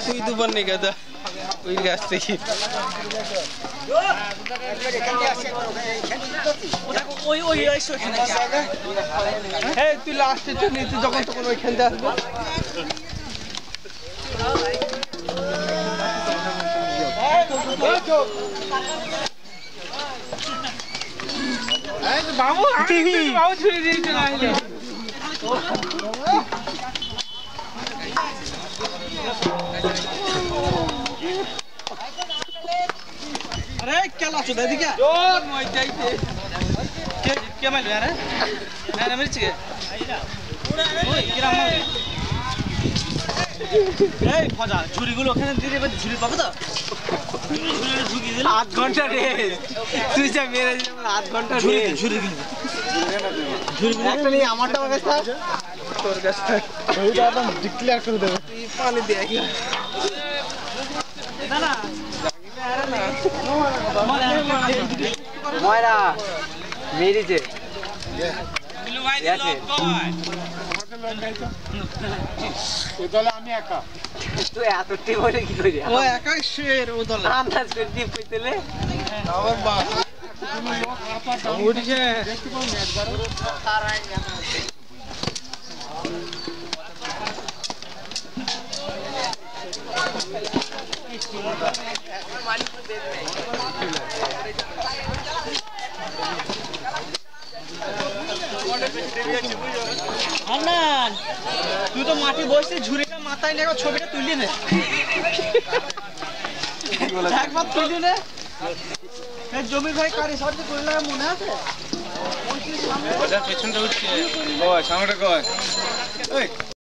তুই দুবার নেই গাদা ওই গাছ থেকে তুই লাস্টে চলে তুই যখন তখন ওইখান থেকে আসবে বাবু বাবু ছুড়ে দিয়েছে না अरे क्या लाचो दादी क्या जोर मोई जाइते क्या मार रहा है ना मिर्च के ओए किरा मार ए फजा झुरी गुलो ओখানে দিয়ে দেবে ঝুরি পাবো তো ঝুরি ঢুকি দিলে 8 ঘন্টা রেস তুই যা মেরে দিলে 8 ঘন্টা রেস ঝুরি একটা নেই আমারটা অবস্থা তোর কাছে ওইটা একদম ডিক্লেয়ার করে দেবে তুই পানি দিয়ে কি না না ময়রা মেরিছে বিলু ভাই দিল ও দলে আমি একা তুই এত টি বলে কি করি ও একাই শের ও দলে আন্দাজ করে টিপ কইতেলে আবার বাস তুমি লোক আপা উঠছে দেখতে পাও ম্যাচ করো তার আই হান্নান তুই তো মাটি বসে ঝুড়িটা মাথায় নিয়ে ছবিটা তুলি নে একবার তুলি নে জমির ভাই কারি সাথে করে লাগা মনে আছে ওই পেছনটা উঠছে ওই সামনেটা কয়